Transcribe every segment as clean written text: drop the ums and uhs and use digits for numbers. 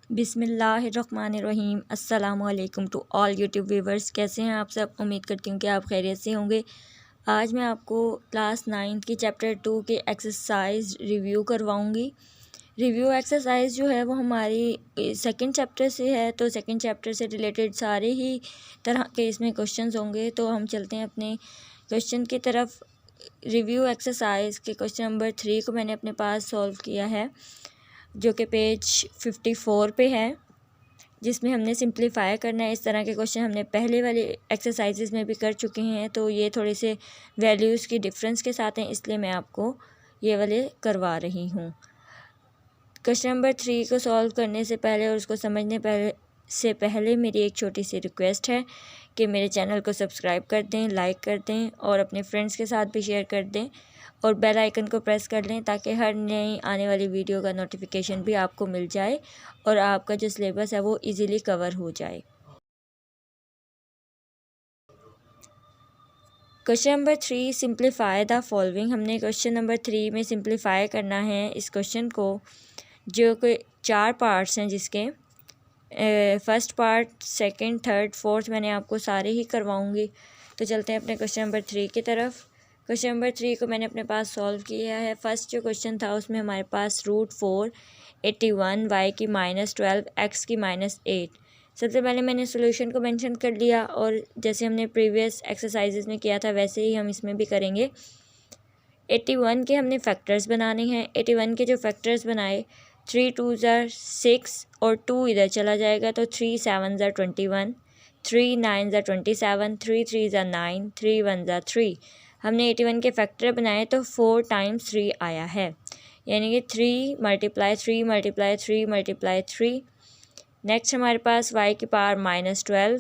बिस्मिल्लाहिर्रहमानिर्रहीम। अस्सलामुअलैकुम to all YouTube viewers. कैसे हैं आप सब? उम्मीद करती हूँ कि आप खैरियत से होंगे। आज मैं आपको क्लास 9 की चैप्टर 2 के एक्सरसाइज रिव्यू करवाऊँगी। रिव्यू एक्सरसाइज जो है वो हमारी सेकंड चैप्टर से है, तो सेकंड चैप्टर से रिलेटेड सारे ही तरह के इसमें क्वेश्चंस होंगे। तो हम चलते हैं अपने क्वेश्चन की तरफ। रिव्यू एक्सरसाइज के क्वेश्चन नंबर 3 को मैंने अपने पास सॉल्व किया है, जो कि पेज 54 पे है, जिसमें हमने सिंप्लीफाई करना है। इस तरह के क्वेश्चन हमने पहले वाले एक्सरसाइजेज में भी कर चुके हैं, तो ये थोड़े से वैल्यूज़ की डिफरेंस के साथ हैं, इसलिए मैं आपको ये वाले करवा रही हूँ। क्वेश्चन नंबर 3 को सॉल्व करने से पहले और उसको समझने से पहले मेरी एक छोटी सी रिक्वेस्ट है कि मेरे चैनल को सब्सक्राइब कर दें, लाइक कर दें और अपने फ्रेंड्स के साथ भी शेयर कर दें और बेल आइकन को प्रेस कर लें, ताकि हर नई आने वाली वीडियो का नोटिफिकेशन भी आपको मिल जाए और आपका जो सिलेबस है वो इजीली कवर हो जाए। Question number 3, simplify the following. हमने क्वेश्चन नंबर 3 में सिंप्लीफाई करना है इस क्वेश्चन को, जो कि 4 पार्ट्स हैं, जिसके first part, second, third, fourth मैंने आपको सारे ही करवाऊंगी। तो चलते हैं अपने क्वेश्चन नंबर 3 की तरफ। क्वेश्चन नंबर 3 को मैंने अपने पास सॉल्व किया है। फर्स्ट जो क्वेश्चन था उसमें हमारे पास √4 81 y की -12 x की -8। सबसे पहले मैंने सोल्यूशन को मेंशन कर लिया और जैसे हमने प्रीवियस एक्सरसाइजेज में किया था वैसे ही हम इसमें भी करेंगे। 81 के हमने फैक्टर्स बनाने हैं। 81 के जो फैक्टर्स बनाए, 3 2 6 और 2 इधर चला जाएगा, तो 3 7 21, 3 9 27, 3 3 9, 3 1 3। हमने 81 के फैक्टर बनाए तो 4 टाइम्स 3 आया है, यानी कि 3 × 3 × 3 × 3। नेक्स्ट हमारे पास y की पावर -12,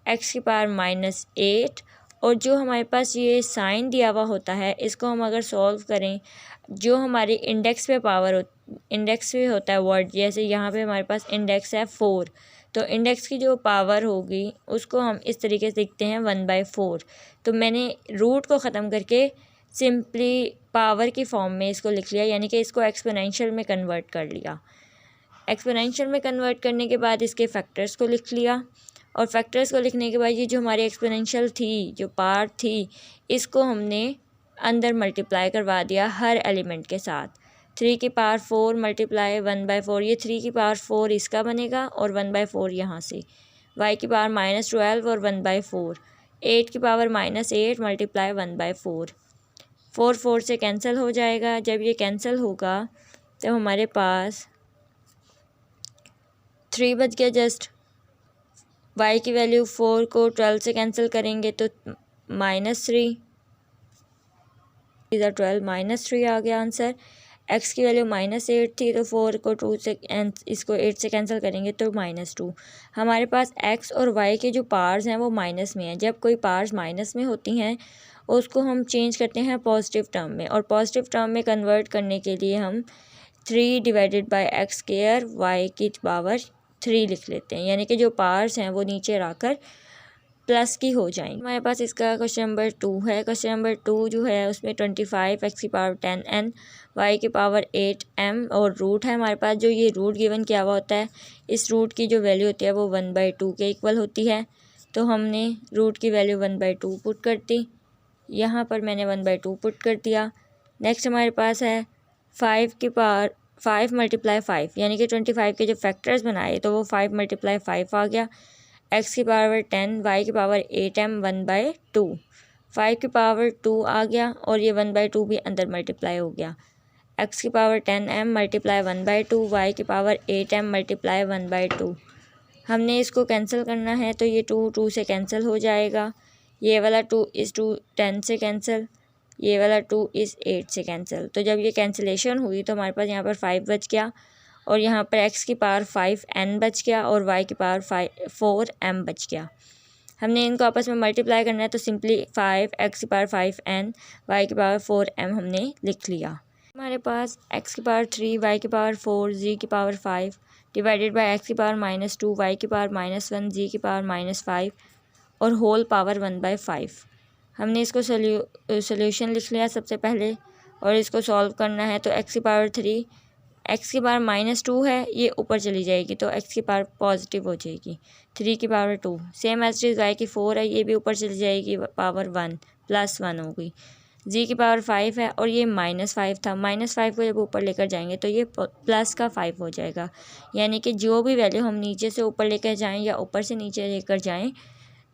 x की पावर -8, और जो हमारे पास ये साइन दिया हुआ होता है इसको हम अगर सॉल्व करें, जो हमारे इंडेक्स पे पावर इंडेक्स पे होता है वर्ड, जैसे यहाँ पे हमारे पास इंडेक्स है 4, तो इंडेक्स की जो पावर होगी उसको हम इस तरीके से लिखते हैं 1/4। तो मैंने रूट को ख़त्म करके सिंपली पावर की फॉर्म में इसको लिख लिया, यानी कि इसको एक्सपोनेंशियल में कन्वर्ट कर लिया। एक्सपोनेंशियल में कन्वर्ट करने के बाद इसके फैक्टर्स को लिख लिया, और फैक्टर्स को लिखने के बाद ये जो हमारी एक्सपोनेंशियल थी, जो पार्ट थी, इसको हमने अंदर मल्टीप्लाई करवा दिया हर एलिमेंट के साथ। 3 की पावर 4 मल्टीप्लाई 1/4, ये 3 की पावर 4 इसका बनेगा और 1/4 यहाँ से। y की पावर -12 और 1/4, 8 की पावर -8 मल्टीप्लाई 1/4। 4 4 से कैंसिल हो जाएगा। जब ये कैंसिल होगा तो हमारे पास 3 बच गया जस्ट। y की वैल्यू 4 को 12 से कैंसिल करेंगे तो -3 इधर 12 -3 आ गया आंसर। x की वैल्यू -8 थी, तो 4 को 2 से इसको 8 से कैंसिल करेंगे तो -2। हमारे पास x और y के जो पार्स हैं वो माइनस में हैं। जब कोई पार्स माइनस में होती हैं उसको हम चेंज करते हैं पॉजिटिव टर्म में, और पॉजिटिव टर्म में कन्वर्ट करने के लिए हम 3 / x² y की पावर 3 लिख लेते हैं, यानी कि जो पार्स हैं वो नीचे आकर प्लस की हो जाएंगे। हमारे पास इसका क्वेश्चन नंबर 2 है। क्वेश्चन नंबर 2 जो है उसमें 25 x की पावर 10n y की पावर 8m और रूट है हमारे पास। जो ये रूट गिवन किया हुआ होता है, इस रूट की जो वैल्यू होती है वो 1/2 के इक्वल होती है, तो हमने रूट की वैल्यू 1/2 पुट कर दी। यहाँ पर मैंने 1/2 पुट कर दिया। नेक्स्ट हमारे पास है 5 की पावर 5 × 5, यानी कि 25 के जो फैक्टर्स बनाए तो वो 5 × 5 आ गया। x की पावर 10, y की पावर 8m 1/2, 5 की पावर 2 आ गया और ये 1/2 भी अंदर मल्टीप्लाई हो गया। x की पावर 10m मल्टीप्लाई 1/2, y की पावर 8m मल्टीप्लाई 1/2। हमने इसको कैंसिल करना है, तो ये 2 2 से कैंसिल हो जाएगा। ये वाला 2 इस 2 10 से कैंसिल, ये वाला 2 इस 8 से कैंसिल। तो जब ये कैंसिलेशन हुई तो हमारे पास यहाँ पर 5 बच गया, और यहाँ पर x की पावर 5n बच गया और y की पावर 4m बच गया। हमने इनको आपस में मल्टीप्लाई करना है, तो सिंपली 5 x की पावर 5n y की पावर 4m हमने लिख लिया। हमारे पास x की पावर 3 y की पावर 4 z की पावर 5 डिवाइडेड बाय x की पावर -2 y की पावर -1 z की पावर -5 और होल पावर 1/5। हमने इसको सोल्यूशन लिख लिया सबसे पहले, और इसको सॉल्व करना है, तो x की पावर 3 एक्स की पावर -2 है, ये ऊपर चली जाएगी तो एक्स की पावर पॉजिटिव हो जाएगी, 3 की power 2। Same as it is Y की 4 है, ये भी ऊपर चली जाएगी, पावर 1 +1 होगी। जी की पावर 5 है और ये -5 था, -5 को जब ऊपर लेकर जाएंगे तो ये प्लस का 5 हो जाएगा। यानी कि जो भी वैल्यू हम नीचे से ऊपर लेकर जाएं या ऊपर से नीचे लेकर जाएं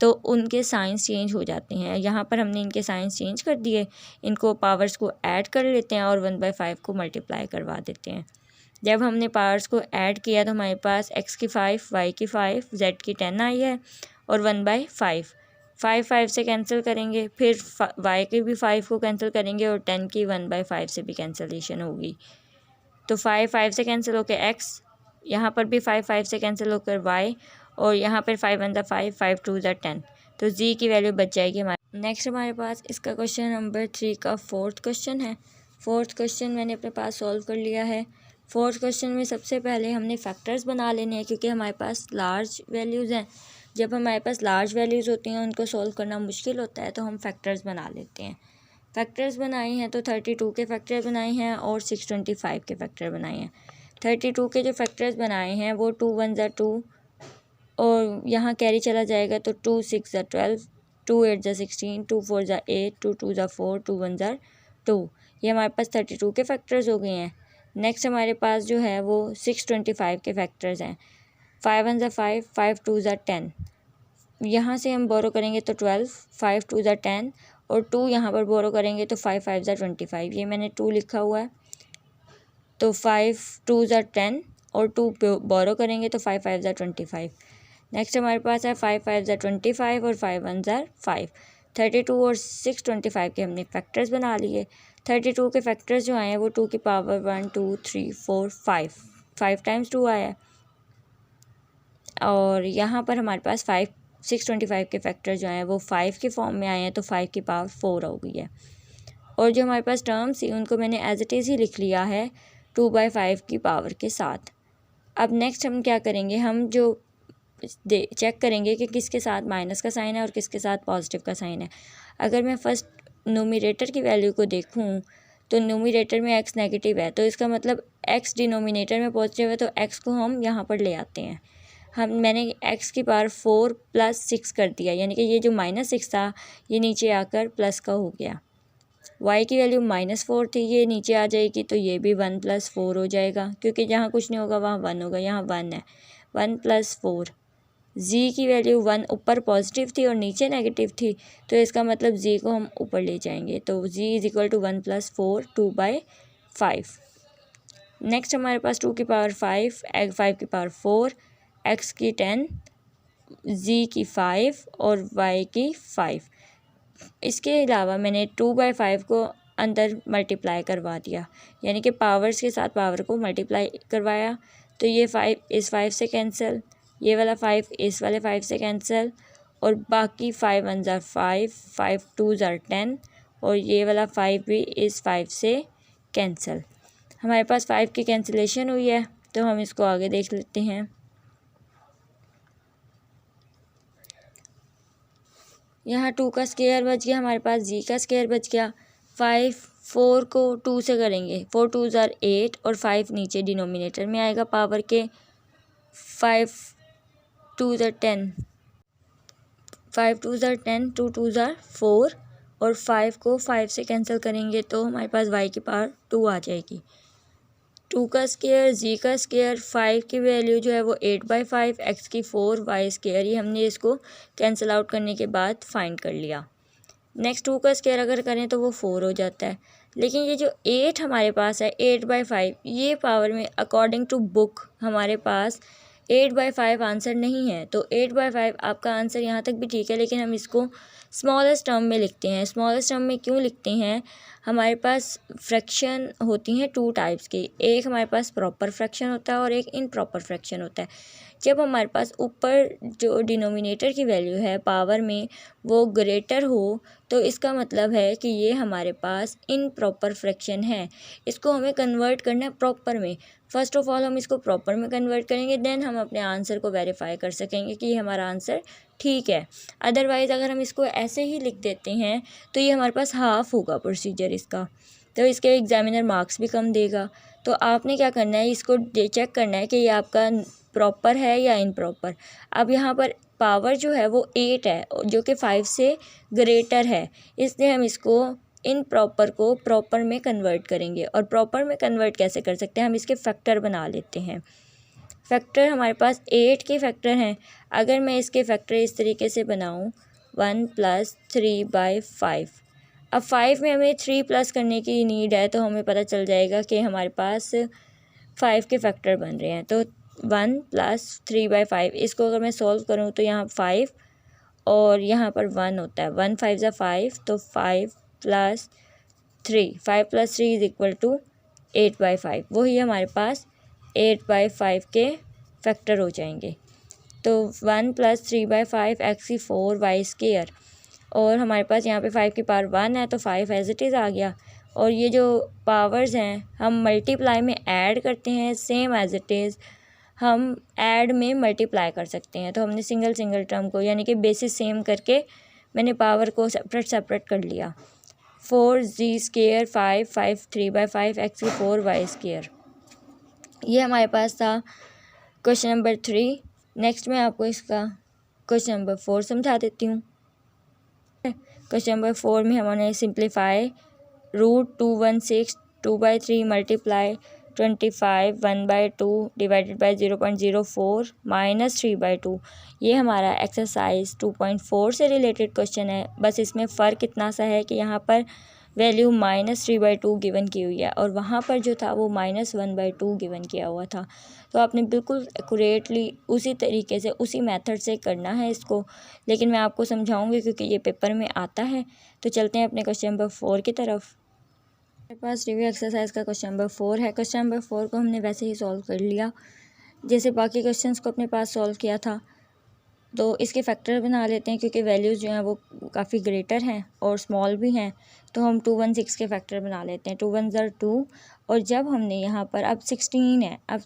तो उनके साइंस चेंज हो जाते हैं। यहाँ पर हमने इनके साइंस चेंज कर दिए, इनको पावर्स को ऐड कर लेते हैं और 1/5 को मल्टीप्लाई करवा देते हैं। जब हमने पावर्स को ऐड किया तो हमारे पास x की 5, y की 5, z की 10 आई है और 1/5 5 से कैंसिल करेंगे, फिर y के भी 5 को कैंसिल करेंगे और 10 की 1/5 से भी कैंसिलेशन होगी। तो 5 से कैंसिल होकर x, यहाँ पर भी 5 से कैंसिल होकर y और यहाँ पर 5 1 5, 5 2 10। तो z की वैल्यू बच जाएगी हमारे। नेक्स्ट हमारे पास इसका क्वेश्चन नंबर 3 का 4th क्वेश्चन है। 4th क्वेश्चन मैंने अपने पास सॉल्व कर लिया है। 4th क्वेश्चन में सबसे पहले हमने फैक्टर्स बना लेने हैं, क्योंकि हमारे पास लार्ज वैल्यूज़ हैं। जब हमारे पास लार्ज वैल्यूज़ होती हैं उनको सॉल्व करना मुश्किल होता है, तो हम फैक्टर्स बना लेते हैं। फैक्टर्स बनाए हैं तो 32 के फैक्टर बनाए हैं और 625 के फैक्टर बनाए हैं। 32 के जो फैक्टर्स बनाए हैं वो 2 1 2 और यहाँ कैरी चला जाएगा तो 2 6 12, 2 8 16, 2 4 8, 2 2 4, 2 1 2। ये हमारे पास 32 के फैक्टर्स हो गए हैं। नेक्स्ट हमारे पास जो है वो 625 के फैक्टर्स हैं। 5 1 5, 5 2 10। यहाँ से हम बोरो करेंगे तो 12, 5 2 10 और 2 यहाँ पर बोरो करेंगे तो 5 5 25। ये मैंने 2 लिखा हुआ है, तो 5 2 10 और 2 बोरो करेंगे तो 5 5 25। नेक्स्ट हमारे पास है 5 5 25 और 5 1 5। 32 और 625 के हमने फैक्टर्स बना लिए। 32 के फैक्टर्स जो आए हैं वो 2 की पावर 1 2 3 4 5 टाइम्स 2 आया है। और यहाँ पर हमारे पास 625 के फैक्टर जो हैं वो 5 के फॉर्म में आए हैं, तो 5 की पावर 4 हो गई है। और जो हमारे पास टर्म्स थी उनको मैंने एज इट इज़ ही लिख लिया है 2/5 की पावर के साथ। अब नेक्स्ट हम क्या करेंगे, हम जो चेक करेंगे कि किसके साथ माइनस का साइन है और किसके साथ पॉजिटिव का साइन है। अगर मैं फर्स्ट नोमिनेटर की वैल्यू को देखूं तो नोमिनेटर में x नेगेटिव है, तो इसका मतलब x डिनोमिनेटर में पॉजिटिव है, तो x को हम यहाँ पर ले आते हैं। मैंने x की पावर 4 + 6 कर दिया, यानी कि ये जो -6 था ये नीचे आकर प्लस का हो गया। y की वैल्यू -4 थी, ये नीचे आ जाएगी तो ये भी 1 + 4 हो जाएगा, क्योंकि जहाँ कुछ नहीं होगा वहाँ 1 होगा, यहाँ 1 है, 1 + 4। z की वैल्यू 1 ऊपर पॉजिटिव थी और नीचे नेगेटिव थी, तो इसका मतलब z को हम ऊपर ले जाएंगे, तो z = 1 + 4 2/5। नेक्स्ट हमारे पास 2 की पावर 5, 5 की पावर 4, x की 10, z की 5 और y की 5। इसके अलावा मैंने 2/5 को अंदर मल्टीप्लाई करवा दिया, यानी कि पावर्स के साथ पावर को मल्टीप्लाई करवाया, तो ये 5 इस 5 से कैंसिल, ये वाला 5 इस वाले 5 से कैंसिल और बाकी 5 1 5, 5 2 10 और ये वाला 5 भी इस 5 से कैंसिल। हमारे पास 5 की कैंसिलेशन हुई है, तो हम इसको आगे देख लेते हैं। यहाँ 2 का स्क्वायर बच गया, हमारे पास जी का स्क्वायर बच गया। 5 4 को 2 से करेंगे, 4 2 8 और 5 नीचे डिनोमिनेटर में आएगा पावर के। 5 2 10, 5 2 10, 2 2 4 और 5 को 5 से कैंसिल करेंगे तो हमारे पास y की पावर 2 आ जाएगी। 2 का स्क्वायर, जी का स्क्वायर, 5 की वैल्यू जो है वो 8/5, x की 4, y स्क्वायर, ये हमने इसको कैंसिल आउट करने के बाद फाइंड कर लिया। नेक्स्ट 2 का स्क्वायर अगर करें तो वो 4 हो जाता है, लेकिन ये जो 8 हमारे पास है 8/5, ये पावर में अकॉर्डिंग टू बुक हमारे पास 8/5 आंसर नहीं है, तो 8/5 आपका आंसर यहाँ तक भी ठीक है, लेकिन हम इसको स्मॉलेस्ट टर्म में लिखते हैं। स्मॉलेस्ट टर्म में क्यों लिखते हैं, हमारे पास फ्रैक्शन होती हैं 2 टाइप्स की, एक हमारे पास प्रॉपर फ्रैक्शन होता है और एक इनप्रॉपर फ्रैक्शन होता है। जब हमारे पास ऊपर जो डिनोमिनेटर की वैल्यू है पावर में वो ग्रेटर हो तो इसका मतलब है कि ये हमारे पास इनप्रॉपर फ्रैक्शन है, इसको हमें कन्वर्ट करना है प्रॉपर में। फर्स्ट ऑफ ऑल हम इसको प्रॉपर में कन्वर्ट करेंगे, देन हम अपने आंसर को वेरीफाई कर सकेंगे कि ये हमारा आंसर ठीक है। अदरवाइज़ अगर हम इसको ऐसे ही लिख देते हैं तो ये हमारे पास हाफ होगा प्रोसीजर इसका, तो इसके एग्जामिनर मार्क्स भी कम देगा। तो आपने क्या करना है, इसको चेक करना है कि ये आपका प्रॉपर है या इनप्रॉपर। अब यहाँ पर पावर जो है वो 8 है जो कि 5 से ग्रेटर है, इसलिए हम इसको इनप्रॉपर को प्रॉपर में कन्वर्ट करेंगे। और प्रॉपर में कन्वर्ट कैसे कर सकते हैं, हम इसके फैक्टर बना लेते हैं। फैक्टर हमारे पास 8 के फैक्टर हैं। अगर मैं इसके फैक्टर इस तरीके से बनाऊं 1 + 3/5। अब 5 में हमें 3 प्लस करने की नीड है, तो हमें पता चल जाएगा कि हमारे पास 5 के फैक्टर बन रहे हैं। तो 1 + 3/5, इसको अगर मैं सॉल्व करूं तो यहाँ 5 और यहाँ पर 1 होता है। 1 5 ज़ा 5, तो 5 + 3, 5 + 3 = 8/5। वही हमारे पास 8/5 के फैक्टर हो जाएंगे। तो 1 + 3/5 x⁴y²। और हमारे पास यहाँ पे 5 की पावर 1 है, तो 5 एज इट इज़ आ गया। और ये जो पावर्स हैं हम मल्टीप्लाई में ऐड करते हैं, सेम एज इट इज़ हम ऐड में मल्टीप्लाई कर सकते हैं। तो हमने सिंगल सिंगल टर्म को यानी कि बेसिस सेम करके मैंने पावर को सेपरेट कर लिया। 4z², 5 5 3/5 x⁴y²। ये हमारे पास था क्वेश्चन नंबर 3। नेक्स्ट मैं आपको इसका क्वेश्चन नंबर 4 समझा देती हूँ। क्वेश्चन नंबर 4 में हमने simplify √216 2/3 multiply 25 1/2 divided by 0.04 minus 3/2। ये हमारा एक्सरसाइज 2.4 से रिलेटेड क्वेश्चन है। बस इसमें फ़र्क इतना सा है कि यहाँ पर वैल्यू -3/2 गिवन की हुई है और वहाँ पर जो था वो -1/2 गिवन किया हुआ था। तो आपने बिल्कुल एक्यूरेटली उसी तरीके से उसी मेथड से करना है इसको, लेकिन मैं आपको समझाऊंगी क्योंकि ये पेपर में आता है। तो चलते हैं अपने क्वेश्चन नंबर 4 की तरफ। मेरे पास रिव्यू एक्सरसाइज का क्वेश्चन नंबर 4 है। क्वेश्चन नंबर 4 को हमने वैसे ही सॉल्व कर लिया जैसे बाकी क्वेश्चंस को अपने पास सॉल्व किया था। तो इसके फैक्टर बना लेते हैं क्योंकि वैल्यूज़ जो हैं वो काफ़ी ग्रेटर हैं और स्मॉल भी हैं। तो हम 216 के फैक्टर बना लेते हैं। 2 1 ज़ा 2 और जब हमने यहाँ पर अब 16 है, अब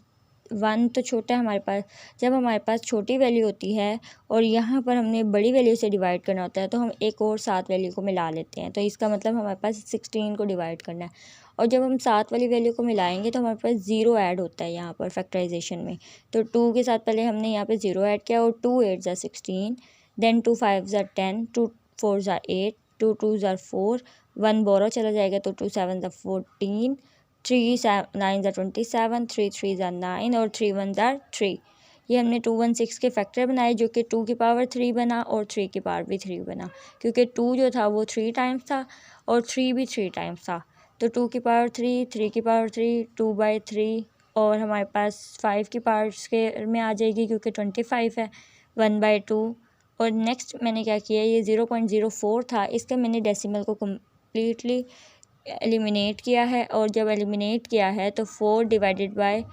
1 तो छोटा है हमारे पास। जब हमारे पास छोटी वैल्यू होती है और यहाँ पर हमने बड़ी वैल्यू से डिवाइड करना होता है तो हम एक और 7 वैल्यू को मिला लेते हैं। तो इसका मतलब हमारे पास 16 को डिवाइड करना है और जब हम 7 वाली वैल्यू को मिलाएंगे तो हमारे पास 0 ऐड होता है यहाँ पर फैक्टराइजेशन में। तो 2 के साथ पहले हमने यहाँ पे 0 ऐड किया और 2 8 ज़ा 16, देन 2 5 ज़ा 10, 2 4 ज़ा 8, 2 2 ज़ा 4, 1 बोरो चला जाएगा तो 2 7 ज़ा 14, 3 9 ज़ा 27, 3 3 ज़ा 9 और 3 1 ज़ा 3। ये हमने 216 के फैक्टर बनाए जो कि 2 की पावर 3 बना और 3 की पावर भी 3 बना, क्योंकि 2 जो था वो 3 टाइम्स था और 3 भी 3 टाइम्स था। तो 2 की पावर 3, 3 की पावर 3, 2/3 और हमारे पास 5 की पावर स्क्वायर में आ जाएगी क्योंकि 25 है, 1/2। और नेक्स्ट मैंने क्या किया, ये 0.04 था, इसका मैंने डेसिमल को कम्प्लीटली एलिमिनेट किया है और जब एलिमिनेट किया है तो 4 डिवाइडेड बाय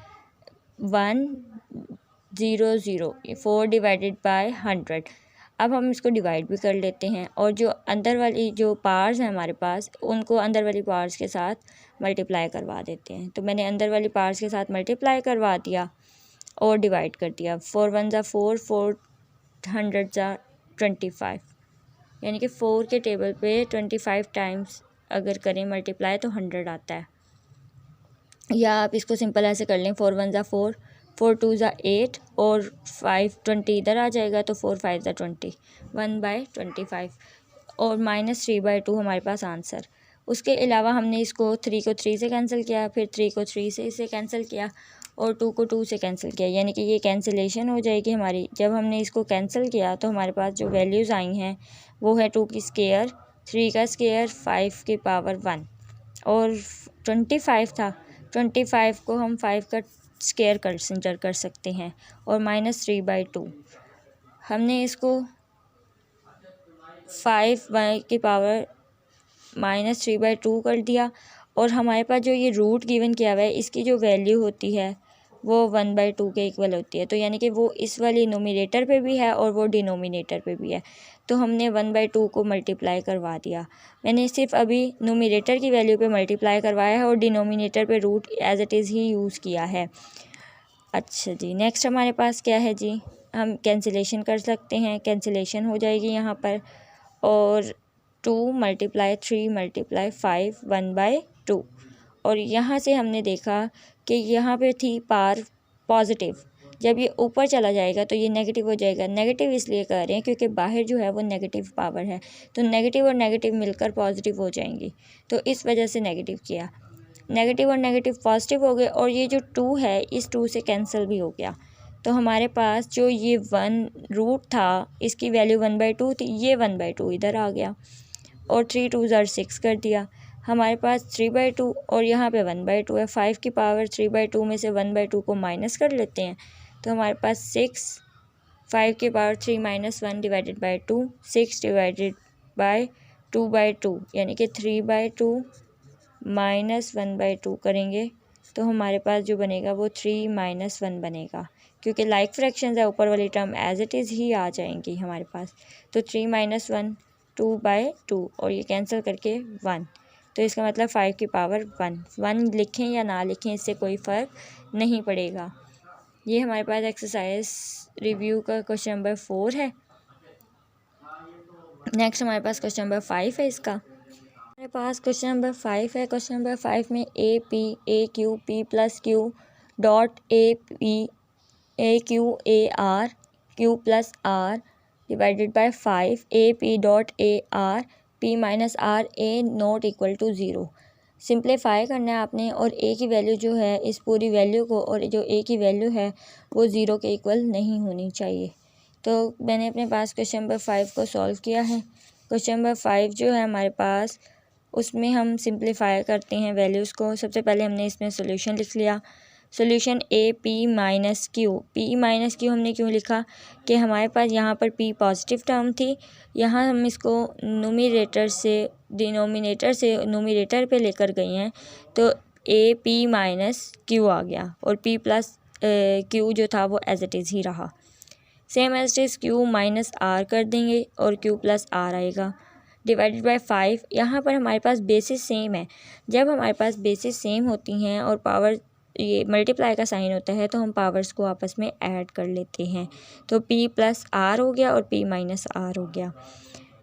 100, 4 डिवाइडेड बाय 100। अब हम इसको डिवाइड भी कर लेते हैं और जो अंदर वाली जो पार्स हैं हमारे पास उनको अंदर वाली पार्स के साथ मल्टीप्लाई करवा देते हैं। तो मैंने अंदर वाली पार्स के साथ मल्टीप्लाई करवा दिया और डिवाइड कर दिया। 4 1 ज़ा 4, 4 100 ज़ा 25, यानी कि 4 के टेबल पे 25 टाइम्स अगर करें मल्टीप्लाई तो 100 आता है। या आप इसको सिंपल ऐसे कर लें, 4 1 ज़ा 4, 4 2 ज़ा 8 और 5 20 इधर आ जाएगा तो 4 5 ज़ा 20, 1/25 और -3/2 हमारे पास आंसर। उसके अलावा हमने इसको 3 को 3 से कैंसिल किया, फिर 3 को 3 से इसे कैंसिल किया और 2 को 2 से कैंसिल किया, यानी कि ये कैंसिलेशन हो जाएगी हमारी। जब हमने इसको कैंसिल किया तो हमारे पास जो वैल्यूज़ आई हैं वो है 2 की स्क्वायर, 3 का स्क्वायर, 5 की पावर 1 और 25 था। 25 को हम 5 का स्क्वायर कंसिडर कर सकते हैं और -3/2। हमने इसको 5 की पावर -3/2 कर दिया और हमारे पास जो ये रूट गिवन किया हुआ है इसकी जो वैल्यू होती है वो 1/2 के इक्वल होती है। तो यानी कि वो इस वाली नोमिनेटर पे भी है और वो डिनोमिनेटर पे भी है। तो हमने 1/2 को मल्टीप्लाई करवा दिया। मैंने सिर्फ अभी नोमिनेटर की वैल्यू पे मल्टीप्लाई करवाया है और डिनोमिनेटर पे रूट एज इट इज़ ही यूज़ किया है। अच्छा जी, नेक्स्ट हमारे पास क्या है जी, हम कैंसिलेशन कर सकते हैं। कैंसिलेशन हो जाएगी यहाँ पर और 2 × 3 × 5 1/2 और यहाँ से हमने देखा कि यहाँ पे थी पावर पॉजिटिव, जब ये ऊपर चला जाएगा तो ये नेगेटिव हो जाएगा। नेगेटिव इसलिए कर रहे हैं क्योंकि बाहर जो है वो नेगेटिव पावर है, तो नेगेटिव और नेगेटिव मिलकर पॉजिटिव हो जाएंगी, तो इस वजह से नेगेटिव किया। नेगेटिव और नेगेटिव पॉजिटिव हो गए और ये जो 2 है इस 2 से कैंसिल भी हो गया। तो हमारे पास जो ये 1 रूट था इसकी वैल्यू 1/2 थी, ये 1/2 इधर आ गया और 3 2 ज़ार 6 कर दिया। हमारे पास 3/2 और यहाँ पे 1/2 है। 5 की पावर 3/2 में से 1/2 को माइनस कर लेते हैं, तो हमारे पास 6, 5 की power 3 - 1 divided by 2, 6 divided by 2/2 यानी कि 3/2 - 1/2 करेंगे तो हमारे पास जो बनेगा वो 3 - 1 बनेगा, क्योंकि लाइक फ्रैक्शंस है ऊपर वाली टर्म एज इट इज़ ही आ जाएंगी हमारे पास। तो 3 - 1 2/2 और ये कैंसिल करके 1, तो इसका मतलब 5 की पावर 1 लिखें या ना लिखें इससे कोई फ़र्क नहीं पड़ेगा। ये हमारे पास एक्सरसाइज रिव्यू का क्वेश्चन नंबर 4 है। नेक्स्ट हमारे पास क्वेश्चन नंबर 5 है। इसका हमारे पास क्वेश्चन नंबर 5 है। क्वेश्चन नंबर 5 में AP P+Q dot AQ Q+R divided by 5 AP dot AR P - R A not equal to 0। Simplify करना है आपने और ए की वैल्यू जो है इस पूरी वैल्यू को, और जो ए की वैल्यू है वो 0 के इक्वल नहीं होनी चाहिए। तो मैंने अपने पास क्वेश्चन नंबर 5 को सॉल्व किया है। क्वेश्चन नंबर 5 जो है हमारे पास, उसमें हम सिंप्लीफाई करते हैं वैल्यूज़ को। सबसे पहले हमने इसमें सोल्यूशन लिख लिया। सोल्यूशन AP - Q हमने क्यों लिखा कि हमारे पास यहाँ पर P पॉजिटिव टर्म थी, यहाँ हम इसको न्यूमरेटर से डिनोमिनेटर से न्यूमरेटर पे लेकर गए हैं, तो AP - Q आ गया और P + Q जो था वो एज इट इज़ ही रहा। Same as it is Q - R कर देंगे और Q + R आएगा डिवाइडेड बाई 5। यहाँ पर हमारे पास बेसिस सेम है। जब हमारे पास बेसिस सेम होती हैं और पावर ये मल्टीप्लाई का साइन होता है तो हम पावर्स को आपस में ऐड कर लेते हैं, तो P + R हो गया और P - R हो गया।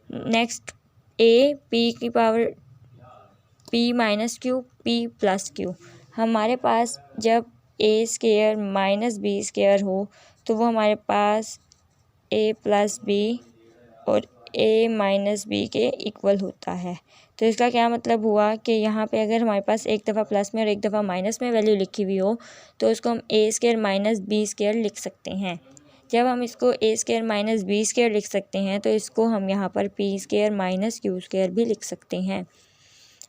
नेक्स्ट P की power P - Q P + Q। हमारे पास जब A² - B² हो तो वो हमारे पास A + B और A - B के इक्वल होता है। तो इसका क्या मतलब हुआ कि यहाँ पे अगर हमारे पास एक दफ़ा प्लस में और एक दफ़ा माइनस में वैल्यू लिखी हुई हो तो उसको हम A² - B² लिख सकते हैं। जब हम इसको A² - B² लिख सकते हैं तो इसको हम यहाँ पर P² - Q² भी लिख सकते हैं,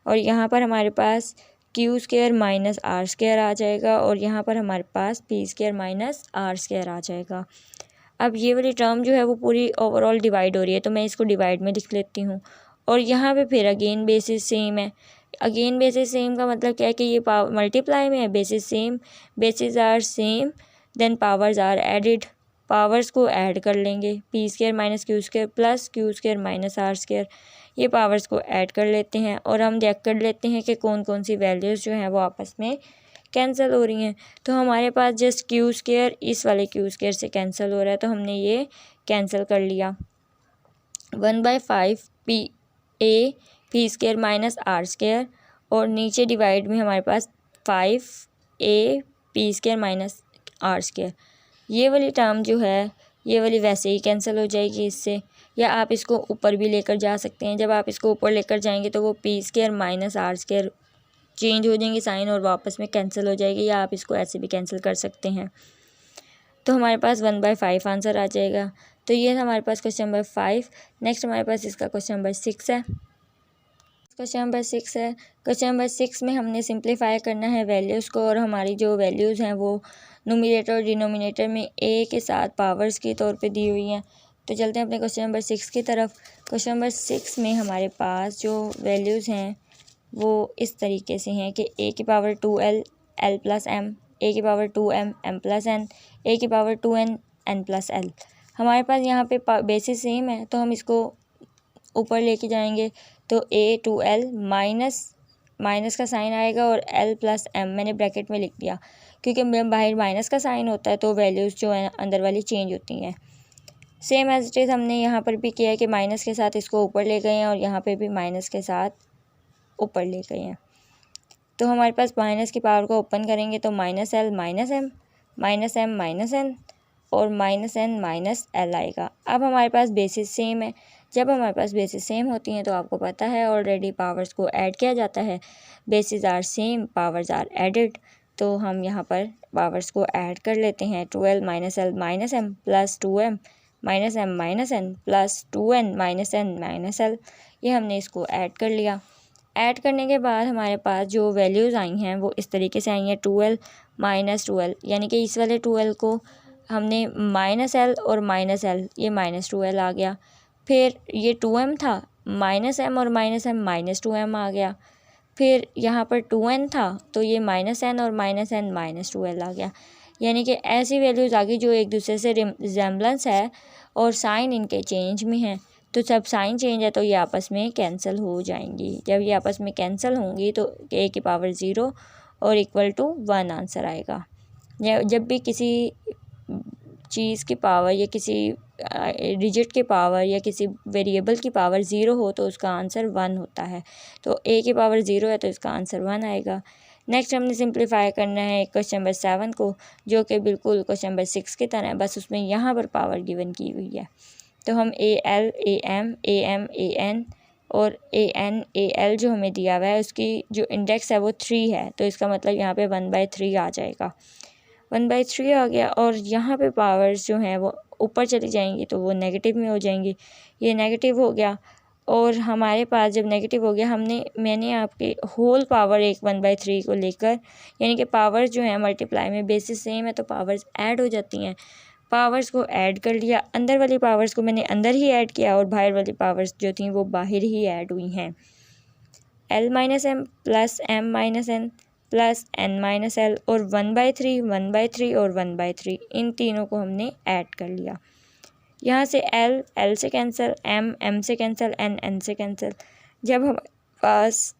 और यहाँ पर हमारे पास Q² - R² आ जाएगा और यहाँ पर हमारे पास P² - R² आ जाएगा। अब ये वाली टर्म जो है वो पूरी ओवरऑल डिवाइड हो रही है, तो मैं इसको डिवाइड में लिख लेती हूँ। और यहाँ पे फिर अगेन बेसिस सेम है। अगेन बेसिस सेम का मतलब क्या है कि ये पावर मल्टीप्लाई में है, basis same, basis are same, then powers are added. Powers को ऐड कर लेंगे, P² - Q² plus Q² - R², ये पावर्स को ऐड कर लेते हैं और हम चेक कर लेते हैं कि कौन कौन सी वैल्यूज़ जो हैं वो आपस में कैंसिल हो रही हैं। तो हमारे पास जस्ट Q² इस वाले Q² से कैंसिल हो रहा है, तो हमने ये कैंसिल कर लिया। 1/5 A P² - R² और नीचे डिवाइड में हमारे पास 5 A P² - R²। ये वाली टर्म जो है ये वाली वैसे ही कैंसिल हो जाएगी इससे, या आप इसको ऊपर भी लेकर जा सकते हैं। जब आप इसको ऊपर लेकर जाएंगे तो वो P² - R² चेंज हो जाएंगे साइन और वापस में कैंसिल हो जाएगी, या आप इसको ऐसे भी कैंसिल कर सकते हैं। तो हमारे पास 1/5 आंसर आ जाएगा। तो ये हमारे पास क्वेश्चन नंबर 5। नेक्स्ट हमारे पास इसका क्वेश्चन नंबर 6 है। क्वेश्चन नंबर 6 है। क्वेश्चन नंबर 6 में हमने सिंप्लीफाई करना है वैल्यूज़ को, और हमारी जो वैल्यूज़ हैं वो न्यूमरेटर और डिनोमिनेटर में A के साथ पावर्स के तौर पे दी हुई हैं। तो चलते हैं अपने क्वेश्चन नंबर 6 की तरफ। क्वेश्चन नंबर 6 में हमारे पास जो वैल्यूज़ हैं वो इस तरीके से हैं कि A की power 2L L + M, A की power 2M M + N, A की पावर 2N N + L। हमारे पास यहाँ पे बेसिस सेम है तो हम इसको ऊपर लेके जाएंगे, तो A 2L माइनस का साइन आएगा और L + M मैंने ब्रैकेट में लिख दिया क्योंकि बाहर माइनस का साइन होता है तो वैल्यूज़ जो है अंदर वाली चेंज होती हैं। सेम एज इट इज़ हमने यहाँ पर भी किया है कि माइनस के साथ इसको ऊपर ले गए हैं और यहाँ पे भी माइनस के साथ ऊपर ले गए हैं। तो हमारे पास माइनस की पावर को ओपन करेंगे तो minus L minus M minus M minus N और माइनस एन माइनस एल आएगा। अब हमारे पास बेसिस सेम है। जब हमारे पास बेसिस सेम होती हैं तो आपको पता है ऑलरेडी पावर्स को ऐड किया जाता है। Basis are same, powers are added. तो हम यहाँ पर पावर्स को ऐड कर लेते हैं। 2l minus L minus M plus 2m minus M minus N plus 2n minus N minus L, ये हमने इसको ऐड कर लिया। ऐड करने के बाद हमारे पास जो वैल्यूज़ आई हैं वो इस तरीके से आई हैं 2l माइनस 2l, यानी कि इस वाले 2l को हमने माइनस एल और माइनस एल, ये माइनस 2l आ गया। फिर ये 2m था, माइनस m और माइनस m माइनस 2m आ गया। फिर यहाँ पर 2n था तो ये माइनस n और माइनस n माइनस 2l आ गया। यानी कि ऐसी वैल्यूज़ आ गई जो एक दूसरे से रिजेम्बलेंस है और साइन इनके चेंज में है। तो जब साइन चेंज है तो ये आपस में कैंसिल हो जाएंगी। जब ये आपस में कैंसिल होंगी तो a की पावर 0 और इक्वल टू 1 आंसर आएगा। जब भी किसी चीज़ की पावर या किसी डिजिट की पावर या किसी वेरिएबल की पावर 0 हो तो उसका आंसर 1 होता है। तो a की पावर 0 है तो इसका आंसर 1 आएगा। नेक्स्ट हमने सिंप्लीफाई करना है क्वेश्चन नंबर 7 को, जो कि बिल्कुल क्वेश्चन नंबर 6 की तरह है, बस उसमें यहाँ पर पावर गिवन की हुई है। तो हम al, am, am, an और an, al जो हमें दिया हुआ है उसकी जो इंडेक्स है वो 3 है, तो इसका मतलब यहाँ पे 1/3 आ जाएगा। 1/3 आ गया और यहाँ पे पावर्स जो हैं वो ऊपर चली जाएंगी तो वो नेगेटिव में हो जाएंगी। ये नेगेटिव हो गया और हमारे पास जब नेगेटिव हो गया मैंने आपके होल पावर एक 1/3 को लेकर, यानी कि पावर्स जो है मल्टीप्लाई में बेसिस सेम है तो पावर्स ऐड हो जाती हैं। पावर्स को ऐड कर लिया, अंदर वाली पावर्स को मैंने अंदर ही ऐड किया और बाहर वाली पावर्स जो थी वो बाहर ही ऐड हुई हैं। l minus M plus M minus N plus n minus L और 1/3, 1/3 और 1/3 इन तीनों को हमने ऐड कर लिया। यहाँ से l से कैंसिल, m से कैंसिल, n से कैंसिल। जब हमारे पास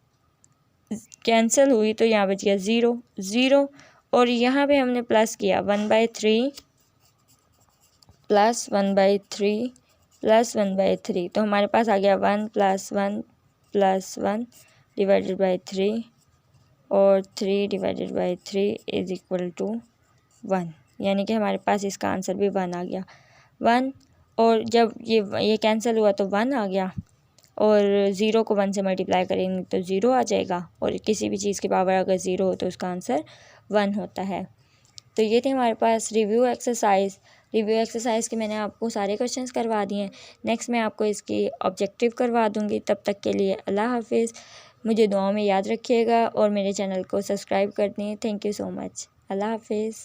कैंसिल हुई तो यहाँ बच गया 0 0 और यहाँ पे हमने प्लस किया 1/3 प्लस 1/3 प्लस 1/3, तो हमारे पास आ गया 1 प्लस 1 डिवाइडेड बाई 3 और 3 divided by 3 is equal to 1, यानी कि हमारे पास इसका आंसर भी 1 आ गया 1। और जब ये कैंसिल हुआ तो 1 आ गया और 0 को 1 से मल्टीप्लाई करेंगे तो 0 आ जाएगा और किसी भी चीज़ की पावर अगर 0 हो तो उसका आंसर 1 होता है। तो ये थे हमारे पास रिव्यू एक्सरसाइज के मैंने आपको सारे क्वेश्चंस करवा दिए हैं। नेक्स्ट मैं आपको इसकी ऑब्जेक्टिव करवा दूँगी। तब तक के लिए अल्लाह हाफिज़। मुझे दुआ में याद रखिएगा और मेरे चैनल को सब्सक्राइब कर दें। Thank you so much. अल्लाह हाफिज़।